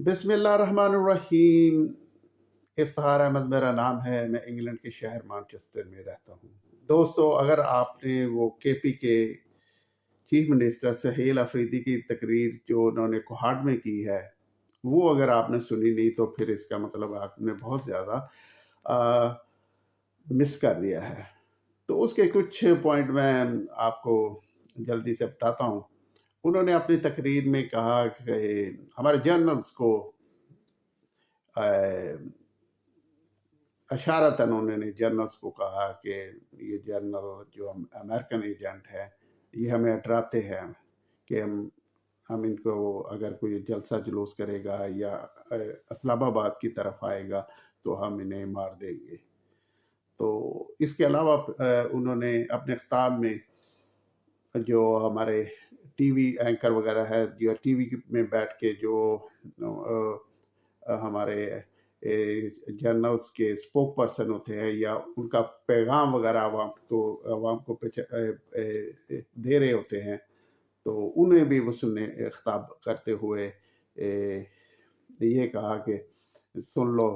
बिस्मिल्लाहिर्रहमानिर्रहीम। इफ्तिखार अहमद मेरा नाम है। मैं इंग्लैंड के शहर मैनचेस्टर में रहता हूँ। दोस्तों, अगर आपने वो केपी के चीफ मिनिस्टर सहेल अफरीदी की तकरीर जो उन्होंने कोहाट में की है, वो अगर आपने सुनी नहीं तो फिर इसका मतलब आपने बहुत ज़्यादा मिस कर दिया है। तो उसके कुछ पॉइंट मैं आपको जल्दी से बताता हूँ। उन्होंने अपनी तकरीर में कहा कि हमारे जर्नल्स को अशारतन उन्होंने जर्नल्स को कहा कि ये जर्नल जो अमेरिकन एजेंट है, ये हमें डराते हैं कि हम इनको अगर कोई जलसा जुलूस करेगा या इस्लामाबाद की तरफ आएगा तो हम इन्हें मार देंगे। तो इसके अलावा उन्होंने अपने खिताब में जो हमारे टीवी एंकर वगैरह है, जो टीवी में बैठ के जो हमारे जर्नल्स के स्पोक पर्सन होते हैं या उनका पैगाम वगैरह आवाम को दे रहे होते हैं, तो उन्हें भी उसने खिताब करते हुए ये कहा कि सुन लो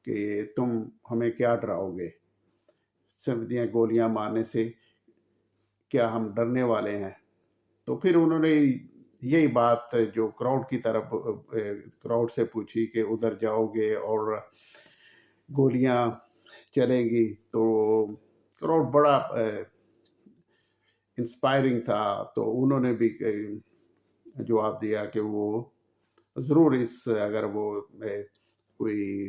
कि तुम हमें क्या डराओगे, सर्दियाँ गोलियां मारने से क्या हम डरने वाले हैं। तो फिर उन्होंने यही बात जो क्राउड से पूछी कि उधर जाओगे और गोलियां चलेंगी, तो क्राउड बड़ा इंस्पायरिंग था। तो उन्होंने भी जवाब दिया कि वो ज़रूर अगर वो कोई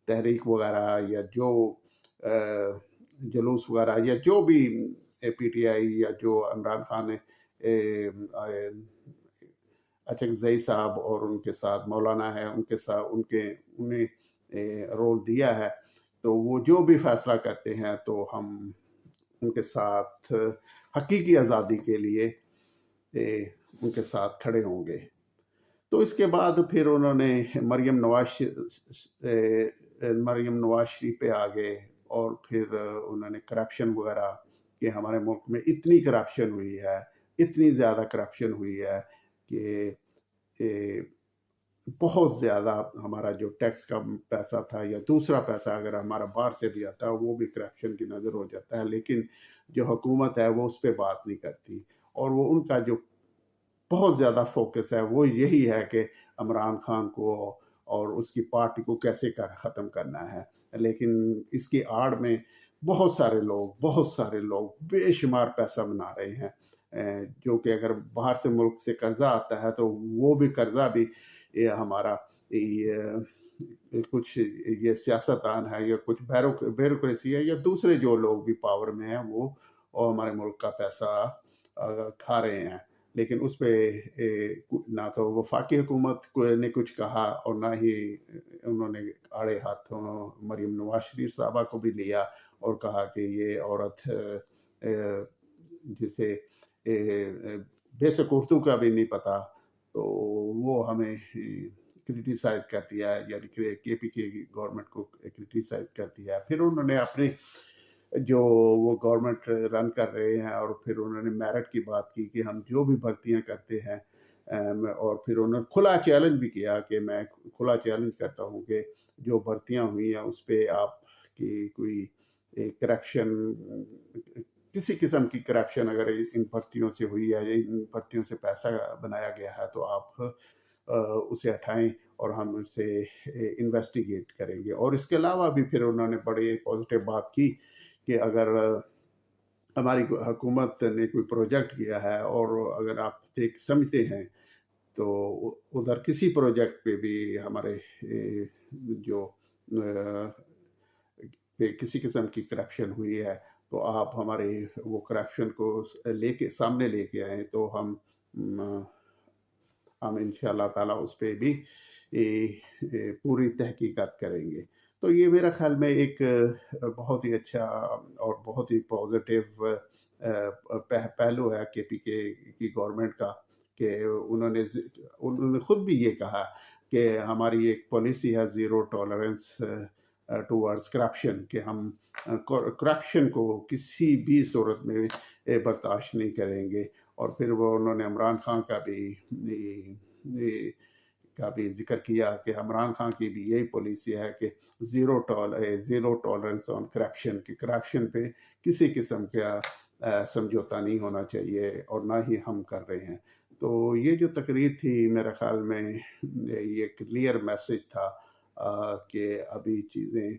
तहरीक वगैरह या जो जुलूस वगैरह या जो भी पीटीआई या जो इमरान खान ने अचकज़ई साहब और उनके साथ मौलाना है उनके साथ उन्हें रोल दिया है, तो वो जो भी फैसला करते हैं तो हम उनके साथ हकीकी आज़ादी के लिए उनके साथ खड़े होंगे। तो इसके बाद फिर उन्होंने मरियम नवाज शरीफ पे आ गए और फिर उन्होंने करप्शन वगैरह कि हमारे मुल्क में इतनी करप्शन हुई है, इतनी ज़्यादा करप्शन हुई है कि बहुत ज़्यादा हमारा जो टैक्स का पैसा था या दूसरा पैसा अगर हमारा बाहर से भी आता है वो भी करप्शन की नज़र हो जाता है, लेकिन जो हुकूमत है वो उस पर बात नहीं करती। और वो उनका जो बहुत ज़्यादा फोकस है वो यही है कि इमरान खान को और उसकी पार्टी को कैसे ख़त्म करना है। लेकिन इसकी आड़ में बहुत सारे लोग बेशुमार पैसा बना रहे हैं, जो कि अगर बाहर से मुल्क से कर्जा आता है तो वो भी कर्जा भी हमारा कुछ ये सियासतदान है या कुछ ब्यूरोक्रेसी है या दूसरे जो लोग भी पावर में हैं वो और हमारे मुल्क का पैसा खा रहे हैं। लेकिन उस पर ना तो वफाकी हुकूमत ने कुछ कहा और ना ही उन्होंने आड़े हाथों मरियम नवाज शरीफ साहबा को भी लिया और कहा कि ये औरत जिसे बेशक उर्दू का भी नहीं पता, तो वो हमें क्रिटिसाइज कर दिया है, यानी कि केपी की गवर्नमेंट को क्रिटिसाइज कर दिया है। फिर उन्होंने अपने जो वो गवर्नमेंट रन कर रहे हैं और फिर उन्होंने मेरिट की बात की कि हम जो भी भर्तियां करते हैं, और फिर उन्होंने खुला चैलेंज भी किया कि मैं खुला चैलेंज करता हूं कि जो भर्तियां हुई हैं उस पर आपकी कोई करप्शन, किसी किस्म की करप्शन अगर इन भर्तियों से हुई है, इन भर्तियों से पैसा बनाया गया है, तो आप उसे हटाएं और हम उसे इन्वेस्टिगेट करेंगे। और इसके अलावा भी फिर उन्होंने बड़े पॉजिटिव बात की कि अगर हमारी हुकूमत ने कोई प्रोजेक्ट किया है और अगर आप देख समझते हैं तो उधर किसी प्रोजेक्ट पे भी हमारे जो किसी किस्म की करप्शन हुई है तो आप हमारे वो करप्शन को सामने लेके आए तो हम इंशाल्लाह ताला उस पर भी पूरी तहकीकात करेंगे। तो ये मेरा ख्याल में एक बहुत ही अच्छा और बहुत ही पॉजिटिव पहलू है केपी की गवर्नमेंट का कि उन्होंने खुद भी ये कहा कि हमारी एक पॉलिसी है ज़ीरो टॉलरेंस टूवर्ड्स करप्शन, कि हम करप्शन को किसी भी सूरत में बर्दाश्त नहीं करेंगे। और फिर वो उन्होंने इमरान खान का भी کا بھی ذکر کیا کہ عمران خان کی بھی یہی پالیسی ہے کہ زیرو ٹالرنس آن کرپشن، کہ کرپشن پہ کسی قسم کا سمجھوتا نہیں ہونا چاہیے، اور نہ ہی ہم کر رہے ہیں۔ تو یہ جو تقریر تھی میرے خیال میں یہ کلیئر میسج تھا کہ ابھی چیزیں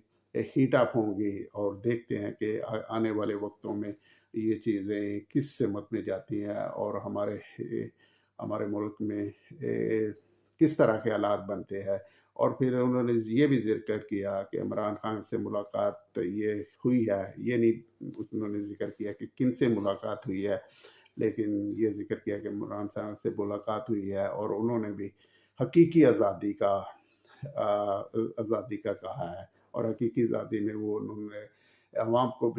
ہیٹ اپ ہوں گی، اور دیکھتے ہیں کہ آنے والے وقتوں میں یہ چیزیں کس سمت میں جاتی ہیں، اور ہمارے ملک میں کس طرح کے حالات بنتے ہیں۔ اور پھر انہوں نے یہ بھی ذکر کیا کہ عمران خان سے ملاقات یہ ہوئی ہے، یہ نہیں انہوں نے ذکر کیا کہ کن سے ملاقات ہوئی ہے، لیکن یہ ذکر کیا کہ عمران خان سے ملاقات ہوئی ہے، اور انہوں نے بھی حقیقی آزادی کا کہا ہے، اور حقیقی آزادی میں وہ انہوں نے عوام کو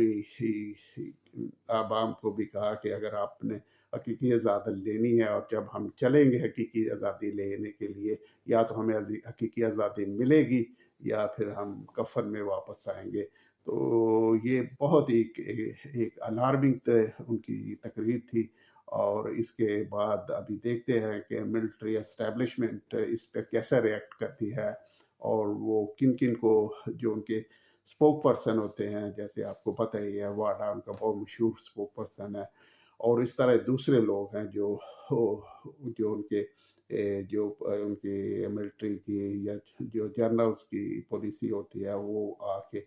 بھی کہا کہ اگر آپ نے حقیقی آزادی لینی ہے، اور جب ہم چلیں گے حقیقی آزادی لینے کے لیے، یا تو ہمیں حقیقی آزادی ملے گی یا پھر ہم کفن میں واپس آئیں گے۔ تو یہ بہت ہی ایک الارمنگ ان کی تقریر تھی، اور اس کے بعد ابھی دیکھتے ہیں کہ ملٹری اسٹیبلشمنٹ اس پہ کیسے ریئیکٹ کرتی ہے، اور وہ کن کن کو جو ان کے اسپوک پرسن ہوتے ہیں، جیسے آپ کو پتہ ہی ہے واڈا ان کا بہت مشہور اسپوک پرسن ہے، اور اس طرح دوسرے لوگ ہیں جو ان کے ملٹری کی یا جو جرنلز کی پالیسی ہوتی ہے، وہ آ کے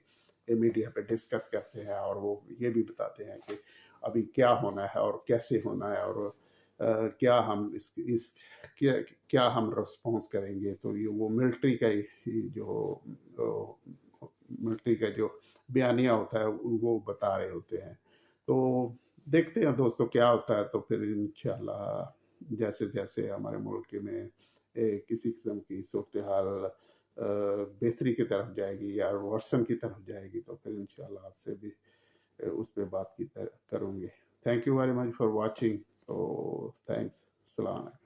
میڈیا پہ ڈسکس کرتے ہیں، اور وہ یہ بھی بتاتے ہیں کہ ابھی کیا ہونا ہے اور کیسے ہونا ہے، اور کیا ہم رسپانس کریں گے۔ تو یہ وہ ملٹری کا جو بیانیہ ہوتا ہے وہ بتا رہے ہوتے ہیں۔ تو دیکھتے ہیں دوستو کیا ہوتا ہے، تو پھر انشاءاللہ جیسے جیسے ہمارے ملک میں کسی قسم کی صورتحال بہتری کی طرف جائے گی یا ورسن کی طرف جائے گی، تو پھر انشاءاللہ آپ سے بھی اس پہ بات کروں گے۔ Thank you very much for watching. تو تھینکس، السلام علیکم۔